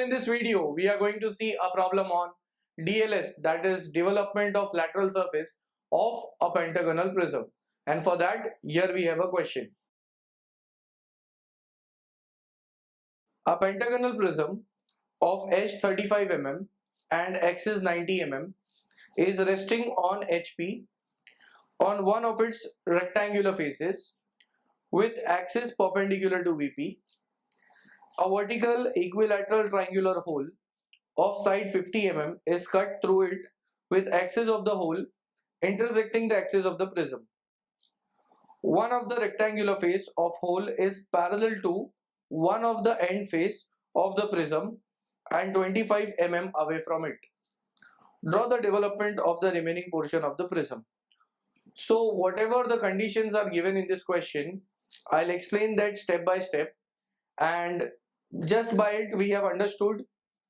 in this video, we are going to see a problem on DLS, that is Development of Lateral Surface of a Pentagonal Prism. And for that, here we have a question. A pentagonal prism of edge 35 mm and axis 90 mm is resting on HP on one of its rectangular faces with axis perpendicular to VP. A vertical equilateral triangular hole of side 50 mm is cut through it with axis of the hole intersecting the axis of the prism. One of the rectangular face of hole is parallel to one of the end face of the prism and 25 mm away from it. Draw the development of the remaining portion of the prism. So whatever the conditions are given in this question, I'll explain that step by step, and just by it we have understood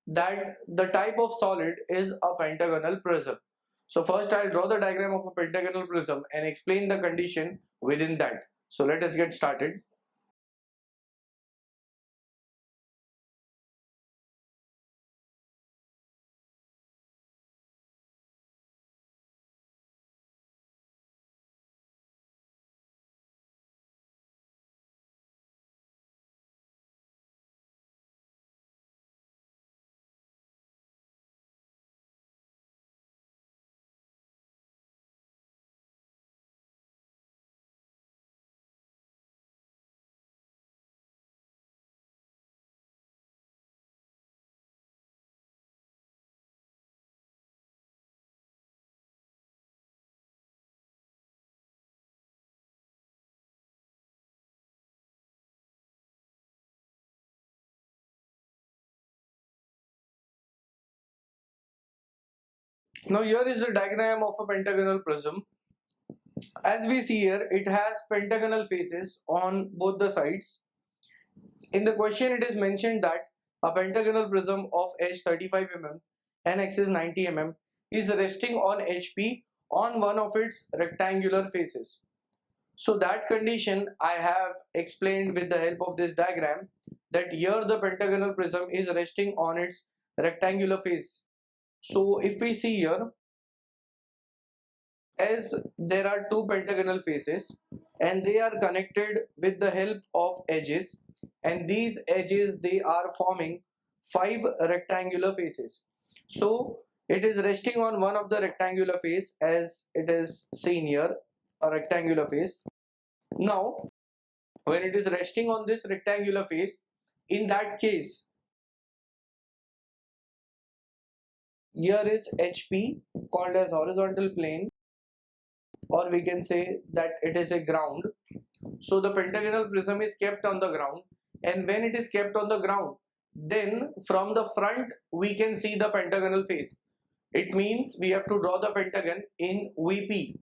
that the type of solid is a pentagonal prism. So first I'll draw the diagram of a pentagonal prism and explain the condition within that. So let us get started. Now here is a diagram of a pentagonal prism. As we see here, it has pentagonal faces on both the sides. In the question it is mentioned that a pentagonal prism of edge 35 mm and axis 90 mm is resting on HP on one of its rectangular faces. So that condition I have explained with the help of this diagram, that here the pentagonal prism is resting on its rectangular face. So if we see here, as there are two pentagonal faces and they are connected with the help of edges, and these edges they are forming 5 rectangular faces. So it is resting on one of the rectangular face, as it is seen here, a rectangular face. Now when it is resting on this rectangular face, in that case here is HP called as horizontal plane, or we can say that it is a ground. So the pentagonal prism is kept on the ground, and when it is kept on the ground, then from the front we can see the pentagonal face. It means we have to draw the pentagon in VP,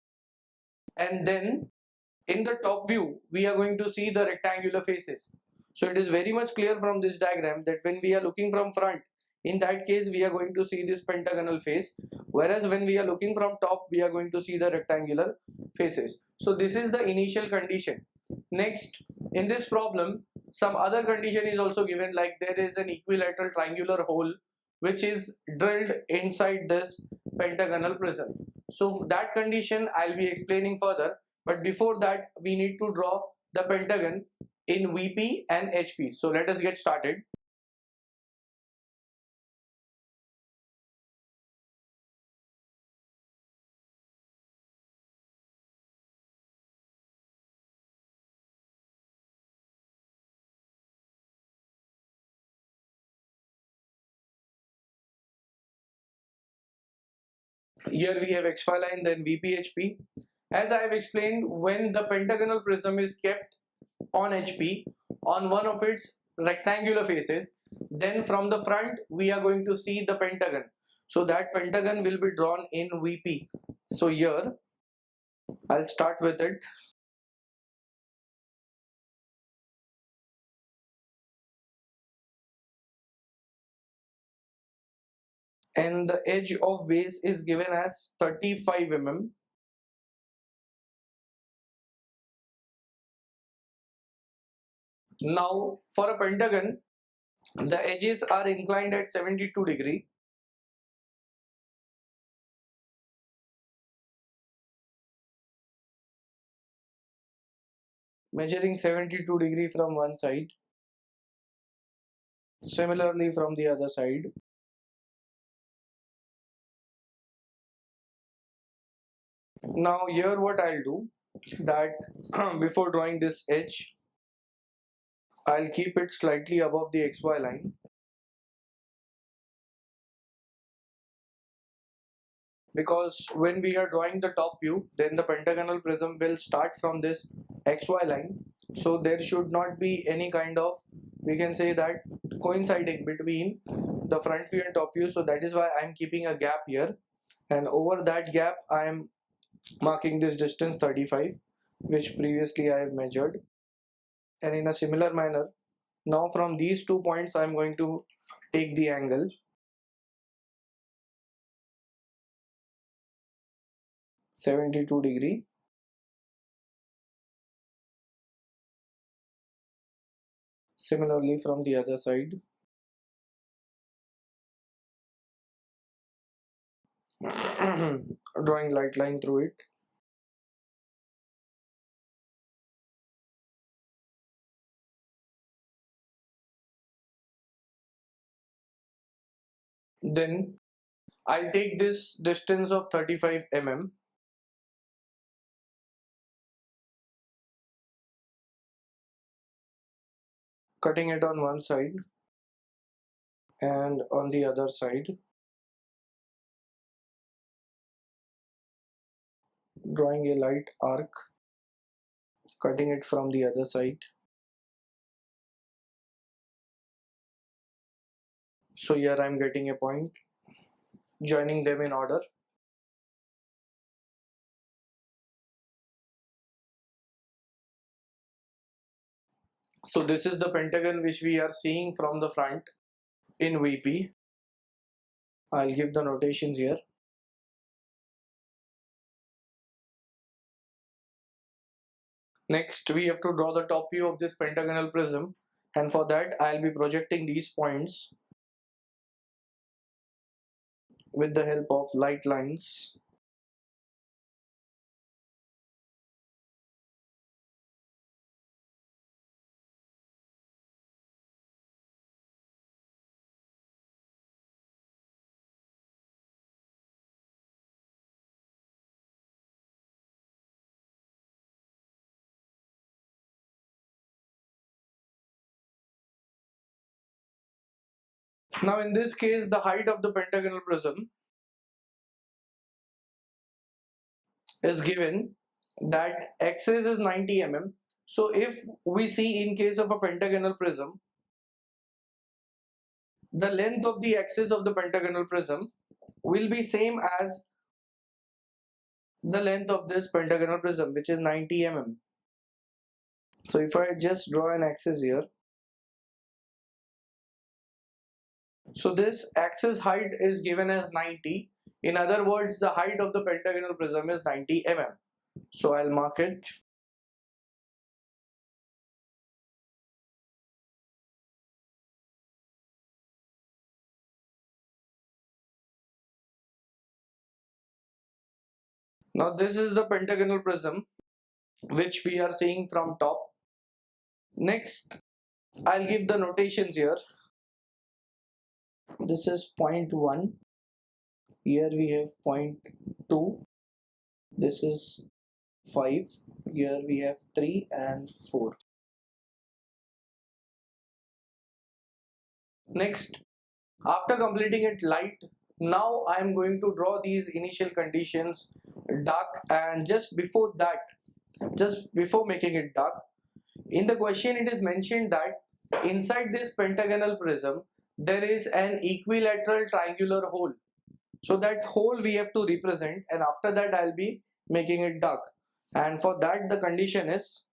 and then in the top view we are going to see the rectangular faces. So it is very much clear from this diagram that when we are looking from front, in that case we are going to see this pentagonal face, whereas when we are looking from top we are going to see the rectangular faces. So this is the initial condition. Next, in this problem some other condition is also given, like there is an equilateral triangular hole which is drilled inside this pentagonal prism. So that condition I'll be explaining further, but before that we need to draw the pentagon in VP and HP. So let us get started. Here we have XY line, then VP-HP. As I have explained, when the pentagonal prism is kept on HP on one of its rectangular faces, then from the front we are going to see the pentagon. So that pentagon will be drawn in VP. So here I'll start with it. And the edge of base is given as 35 mm. Now for a pentagon, The edges are inclined at 72 degree. Measuring 72 degree from one side, similarly from the other side. Now here what I'll do, that before drawing this edge, I'll keep it slightly above the XY line, because when we are drawing the top view, then the pentagonal prism will start from this XY line. So there should not be any kind of, we can say that, coinciding between the front view and top view. So that is why I'm keeping a gap here, and over that gap I am marking this distance 35, which previously I have measured. And in a similar manner, now from these 2 points I'm going to take the angle 72 degree. Similarly from the other side. Drawing light line through it. Then I'll take this distance of 35 mm, cutting it on one side and on the other side, drawing a light arc, cutting it from the other side. So here I'm getting a point, joining them in order. So this is the pentagon which we are seeing from the front in VP. I'll give the notations here. Next, we have to draw the top view of this pentagonal prism, and for that I'll be projecting these points with the help of light lines. Now in this case, the height of the pentagonal prism is given that axis is 90 mm. So if we see in case of a pentagonal prism, the length of the axis of the pentagonal prism will be same as the length of this pentagonal prism, which is 90 mm. So if I just draw an axis here, so this axis height is given as 90. In other words, the height of the pentagonal prism is 90 mm. So I'll mark it. Now this is the pentagonal prism which we are seeing from top. Next, I'll give the notations here. This is point 1. Here we have point 2. This is 5. Here we have 3 and 4. Next, after completing it light, now I am going to draw these initial conditions dark, and just before that, just before making it dark, in the question it is mentioned that inside this pentagonal prism there is an equilateral triangular hole. So that hole we have to represent, and after that I'll be making it dark. And for that the condition is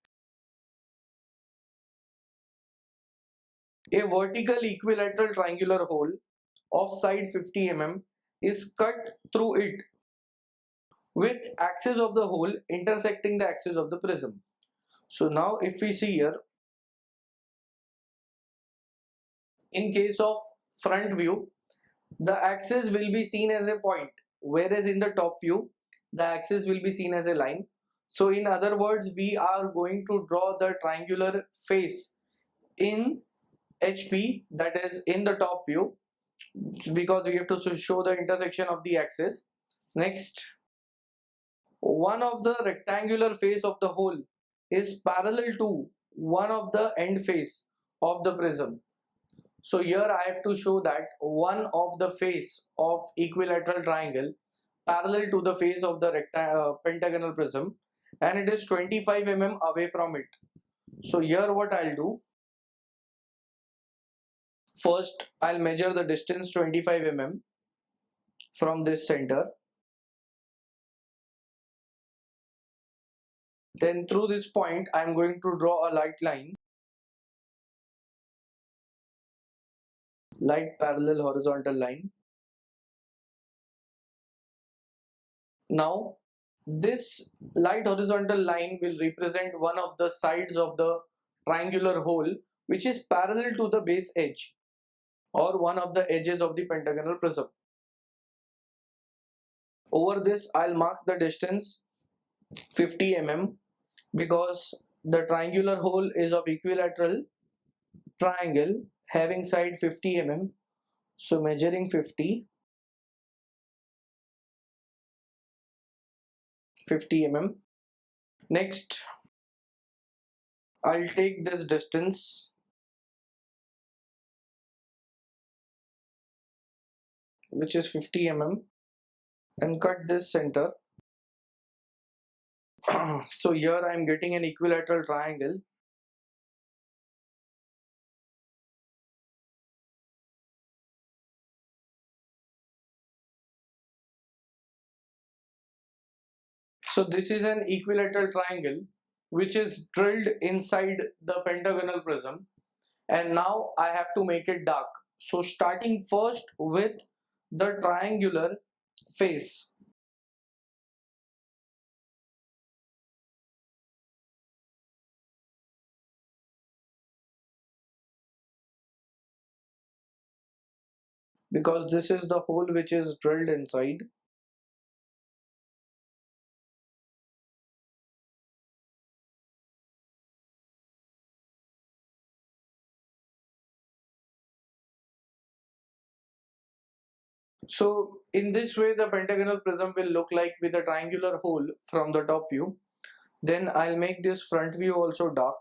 a vertical equilateral triangular hole of side 50 mm is cut through it with axis of the hole intersecting the axis of the prism. So now if we see here, in case of front view, the axis will be seen as a point, whereas in the top view, the axis will be seen as a line. So in other words, we are going to draw the triangular face in HP, that is in the top view, because we have to show the intersection of the axis. Next, one of the rectangular face of the hole is parallel to one of the end face of the prism. So here I have to show that one of the face of equilateral triangle parallel to the face of the pentagonal prism, and it is 25 mm away from it. So here what I'll do, first I'll measure the distance 25 mm from this center. Then through this point I'm going to draw a light parallel horizontal line. Now this light horizontal line will represent one of the sides of the triangular hole, which is parallel to the base edge or one of the edges of the pentagonal prism. Over this I'll mark the distance 50 mm because the triangular hole is of equilateral triangle having side 50 mm. So measuring 50 mm. Next I'll take this distance, which is 50 mm, and cut this center. So here I am getting an equilateral triangle. So this is an equilateral triangle which is drilled inside the pentagonal prism, and now I have to make it dark. So starting first with the triangular face. Because this is the hole which is drilled inside. So in this way the pentagonal prism will look like with a triangular hole from the top view. Then I'll make this front view also dark.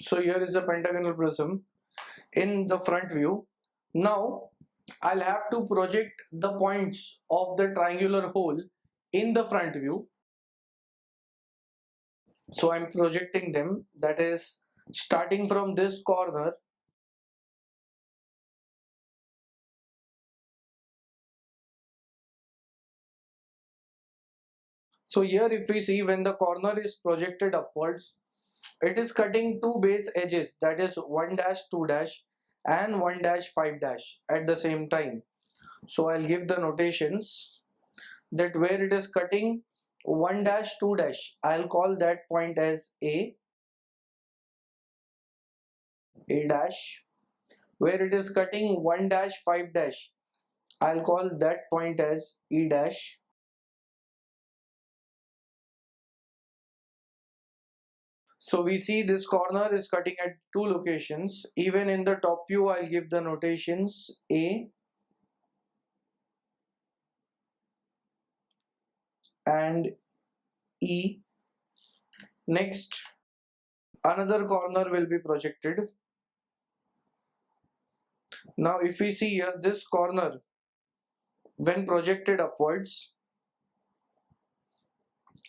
So here is the pentagonal prism in the front view. Now I'll have to project the points of the triangular hole in the front view. So I'm projecting them, that is starting from this corner. So here if we see, when the corner is projected upwards, it is cutting two base edges, that is 1 dash 2 dash and 1 dash 5 dash at the same time. So I'll give the notations that where it is cutting 1 dash 2 dash, I'll call that point as A dash. Where it is cutting 1 dash 5 dash, I'll call that point as E dash. So we see this corner is cutting at two locations. Even in the top view I'll give the notations A and E. Next, another corner will be projected. Now if we see here, this corner when projected upwards,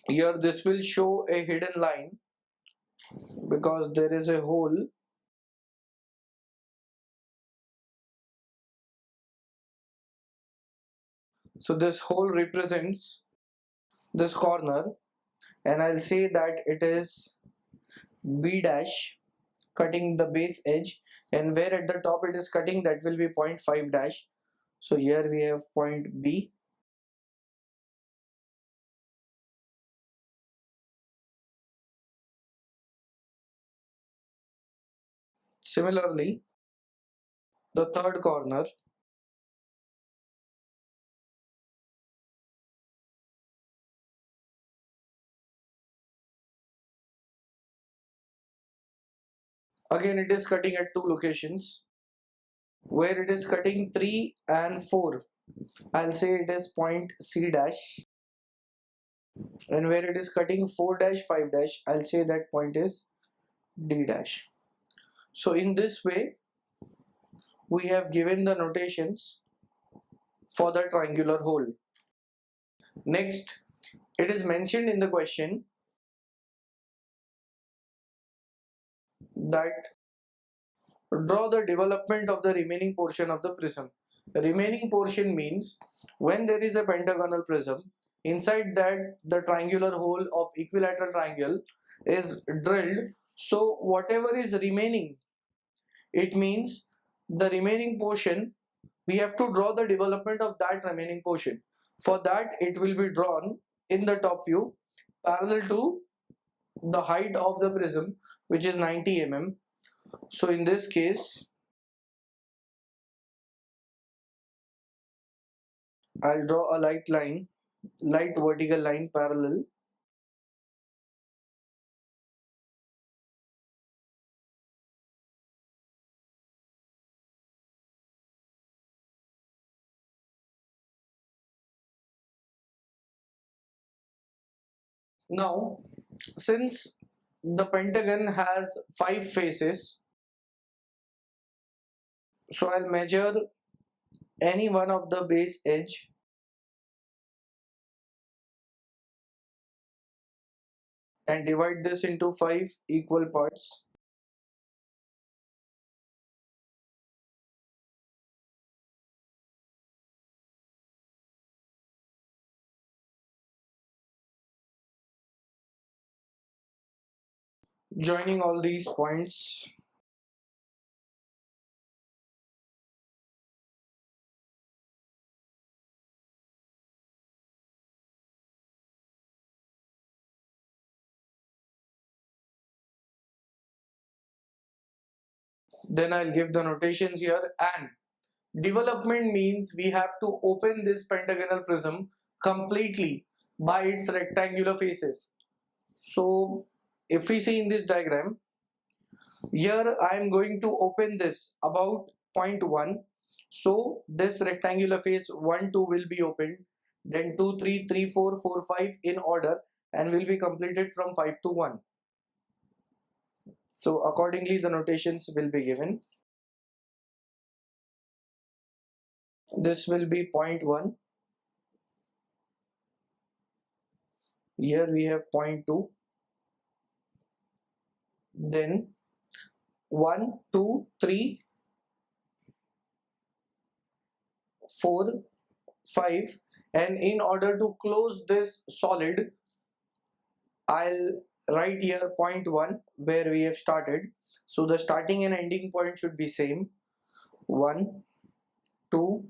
here this will show a hidden line because there is a hole. So this hole represents this corner, and I'll say that it is B dash, cutting the base edge, and where at the top it is cutting, that will be point 5 dash. So here we have point B. Similarly, the third corner, again it is cutting at two locations. Where it is cutting 3 and 4, I'll say it is point C dash, and where it is cutting 4 dash 5 dash, I'll say that point is D dash. So in this way we have given the notations for the triangular hole. Next, it is mentioned in the question that draw the development of the remaining portion of the prism. The remaining portion means when there is a pentagonal prism, inside that the triangular hole of equilateral triangle is drilled. So whatever is remaining, it means the remaining portion, we have to draw the development of that remaining portion. For that, it will be drawn in the top view parallel to the height of the prism, which is 90 mm. So in this case, I'll draw a light vertical line parallel. Now, since the pentagon has 5 faces, so I'll measure any one of the base edge and divide this into 5 equal parts. Joining all these points, then I'll give the notations here. And development means we have to open this pentagonal prism completely by its rectangular faces. So if we see in this diagram, here I am going to open this about point 1. So this rectangular face 1, 2 will be opened, then 2, 3, 3, 4, 4, 5 in order, and will be completed from 5 to 1. So accordingly the notations will be given. This will be point 1. Here we have point 2. Then 1, 2, 3, 4, 5, and in order to close this solid, I'll write here point 1 where we have started. So the starting and ending point should be same. 1, 2,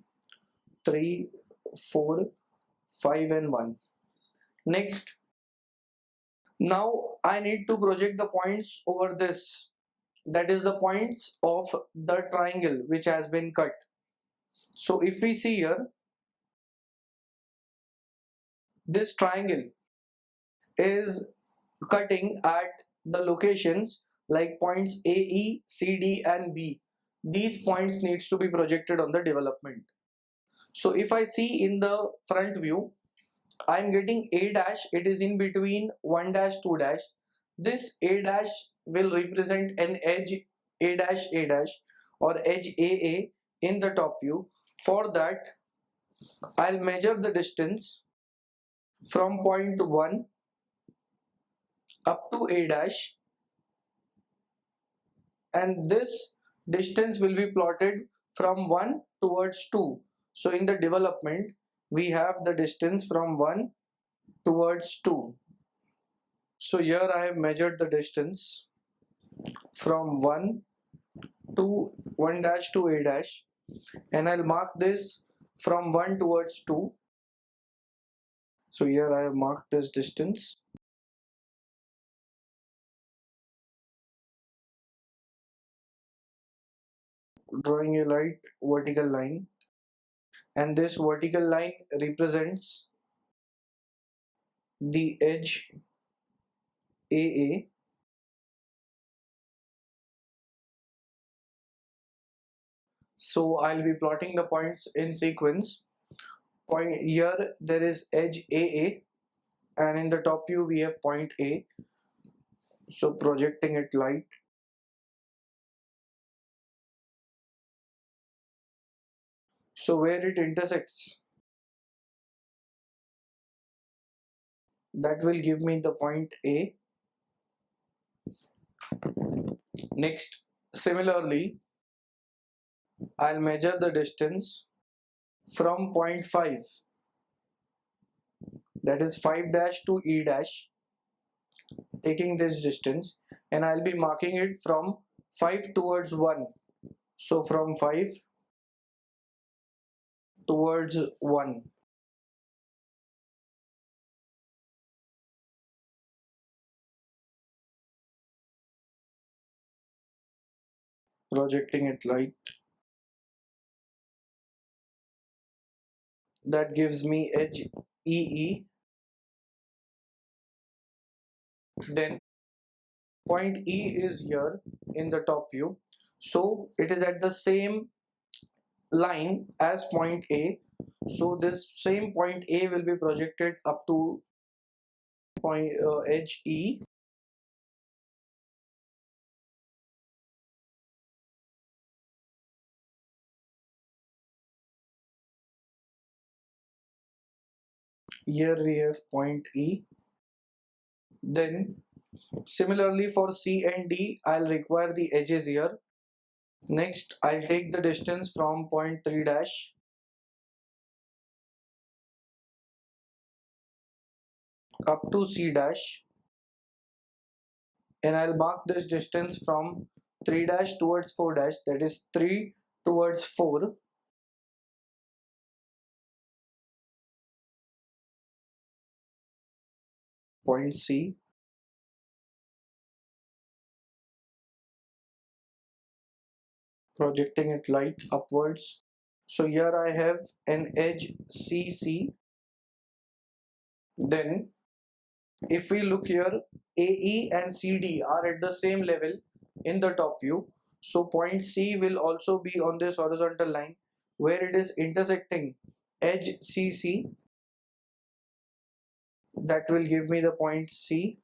3, 4, 5 and 1. Next, now I need to project the points over this. That is the points of the triangle which has been cut. So if we see here, this triangle is cutting at the locations like points A, E, C, D and B. These points needs to be projected on the development. So if I see in the front view, I am getting A dash, it is in between 1 dash 2 dash. This A dash will represent an edge A dash or edge AA in the top view. For that, I'll measure the distance from point 1 up to A dash, and this distance will be plotted from 1 towards 2. So in the development, we have the distance from 1 towards 2. So here I have measured the distance from 1 to 1 dash to A dash, and I'll mark this from 1 towards 2. So here I have marked this distance. Drawing a light vertical line, and this vertical line represents the edge AA. So I'll be plotting the points in sequence. Point here there is edge AA, and in the top view we have point A. So projecting it light. So where it intersects, that will give me the point A. Next, similarly, I'll measure the distance from point 5, that is 5 dash to E dash, taking this distance, and I'll be marking it from 5 towards 1. So from 5 towards 1, projecting it light. That gives me edge EE. Then point E is here in the top view. So it is at the same line as point A. So this same point A will be projected up to point edge E. Here we have point E. Then similarly for C and D, I'll require the edges here. Next, I'll take the distance from point 3 dash up to C dash, and I'll mark this distance from 3 dash towards 4 dash, that is 3 towards 4. Point C. Projecting it light upwards. So here I have an edge CC. Then if we look here, AE and CD are at the same level in the top view. So point C will also be on this horizontal line where it is intersecting edge CC. That will give me the point C.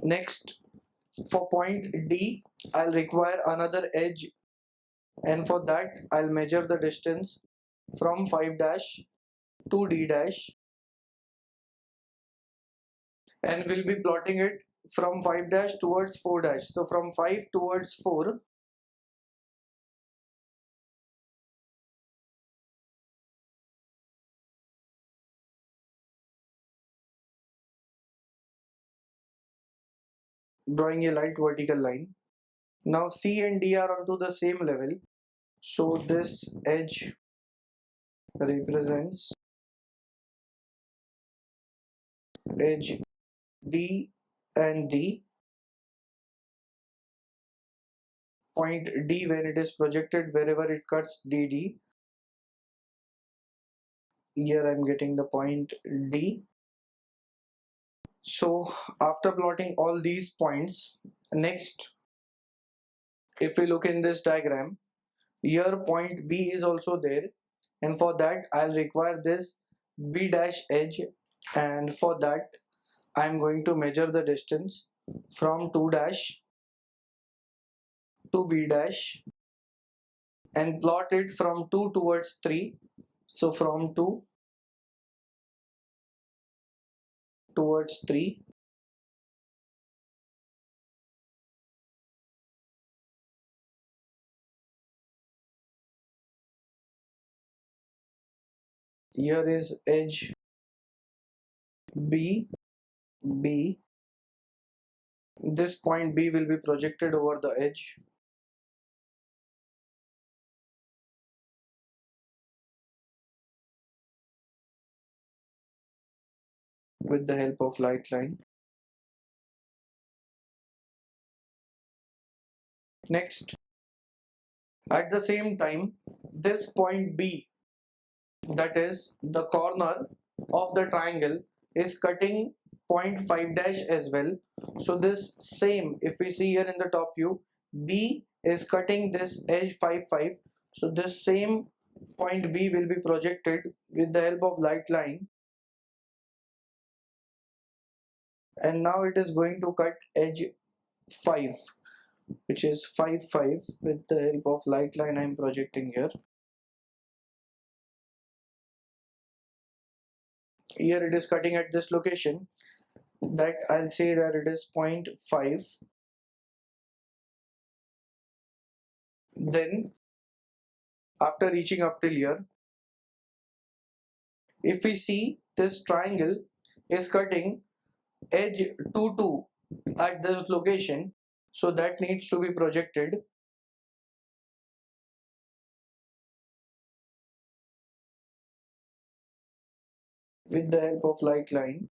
Next, for point D, I'll require another edge, and for that I'll measure the distance from 5 dash to D dash, and we'll be plotting it from 5 dash towards 4 dash. So from 5 towards 4, drawing a light vertical line. Now C and D are onto the same level, so this edge represents edge D and D. Point D, when it is projected wherever it cuts DD, here I'm getting the point D. So after plotting all these points, next if we look in this diagram, here point B is also there, and for that I'll require this B dash edge, and for that I'm going to measure the distance from 2 dash to B dash and plot it from 2 towards 3. So from 2 towards 3, here is edge B, B. This point B will be projected over the edge with the help of light line. Next, at the same time, this point B, that is the corner of the triangle, is cutting point 5 dash as well. So this same, if we see here in the top view, B is cutting this edge 5 5. So this same point B will be projected with the help of light line, and now it is going to cut edge 5, which is 5 5 with the help of light line I am projecting here. Here it is cutting at this location, that I'll say that it is 0.5. Then after reaching up till here, if we see this triangle is cutting edge 2 2 at this location, so that needs to be projected with the help of light line.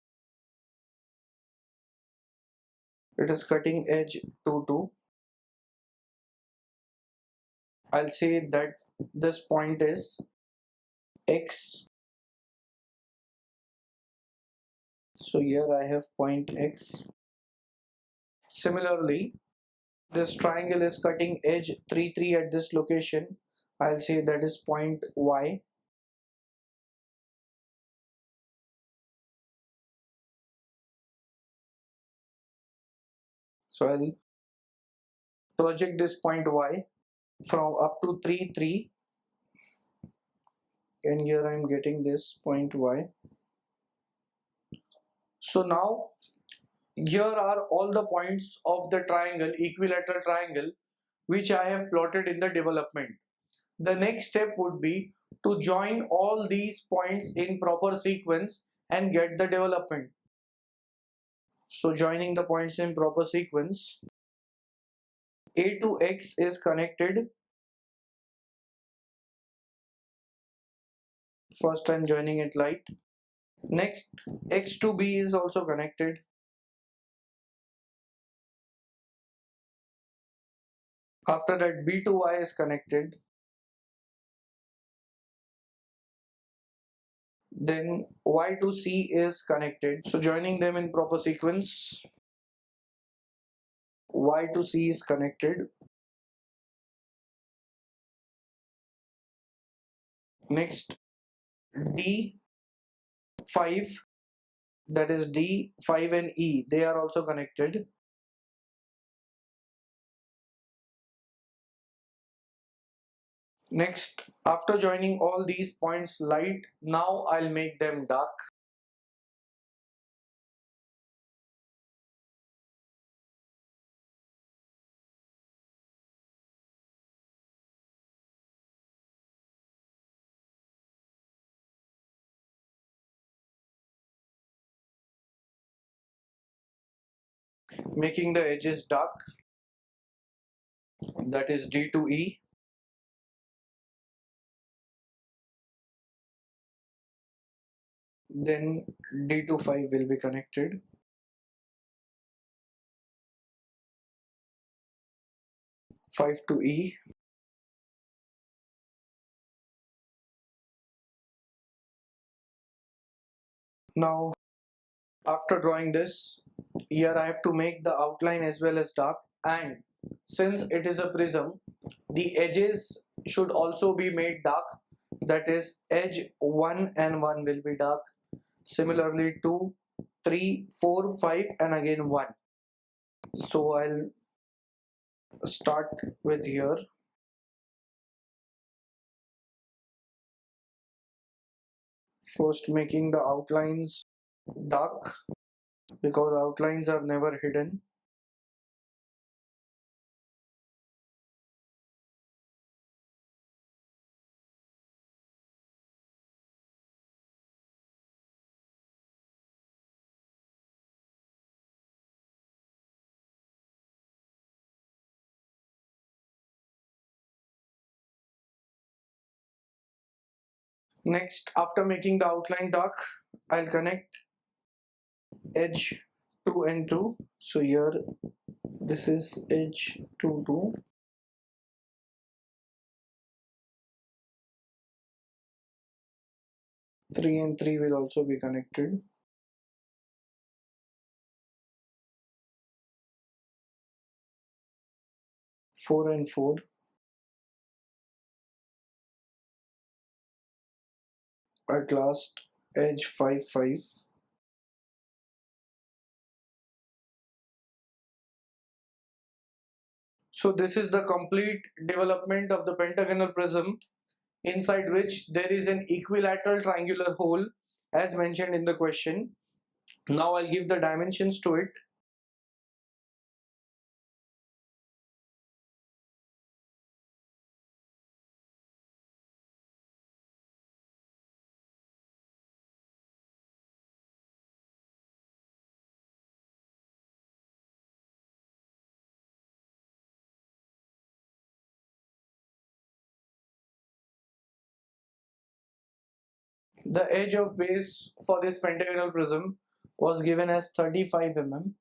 It is cutting edge 2 2. I'll say that this point is X. So here I have point X. Similarly, this triangle is cutting edge 3 3 at this location. I'll say that is point Y. So I'll project this point Y from up to 3 3, and here I'm getting this point Y. So now here are all the points of the triangle, equilateral triangle, which I have plotted in the development. The next step would be to join all these points in proper sequence and get the development. So joining the points in proper sequence, A to X is connected. First I'm joining it light. Next, X to B is also connected. After that, B to Y is connected. Then Y to C is connected. So joining them in proper sequence, Y to C is connected. Next, D5, that is D5 and E, they are also connected. Next, after joining all these points light, now I'll make them dark. Making the edges dark, that is D to E. Then D to 5 will be connected. 5 to E. Now after drawing this, here I have to make the outline as well as dark, and since it is a prism, the edges should also be made dark, that is edge 1 and 1 will be dark. Similarly 2, 3, 4, 5 and again 1. So I'll start with here. First making the outlines dark, because outlines are never hidden. Next, after making the outline dark, I'll connect edge 2 and 2. So here this is edge 2 2. 3 and 3 will also be connected. 4 and 4. At last, edge 5 5. So this is the complete development of the pentagonal prism, inside which there is an equilateral triangular hole as mentioned in the question. Now I'll give the dimensions to it. The edge of base for this pentagonal prism was given as 35 mm,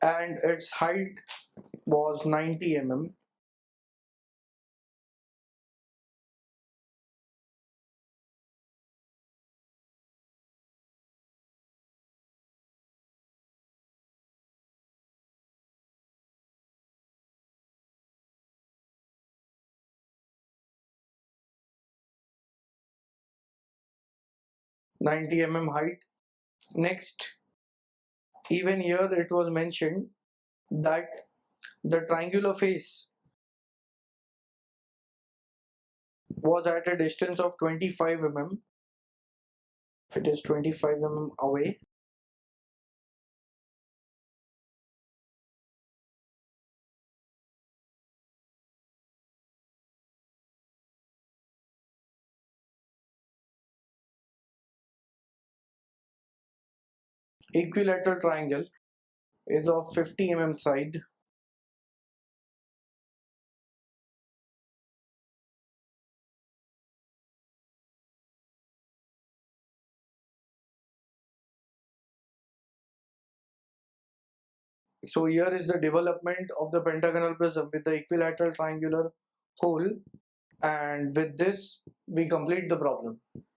and its height was 90 mm. Height. Next, even here it was mentioned that the triangular face was at a distance of 25 mm. It is 25 mm away. Equilateral triangle is of 50 mm side. So here is the development of the pentagonal prism with the equilateral triangular hole, and with this we complete the problem.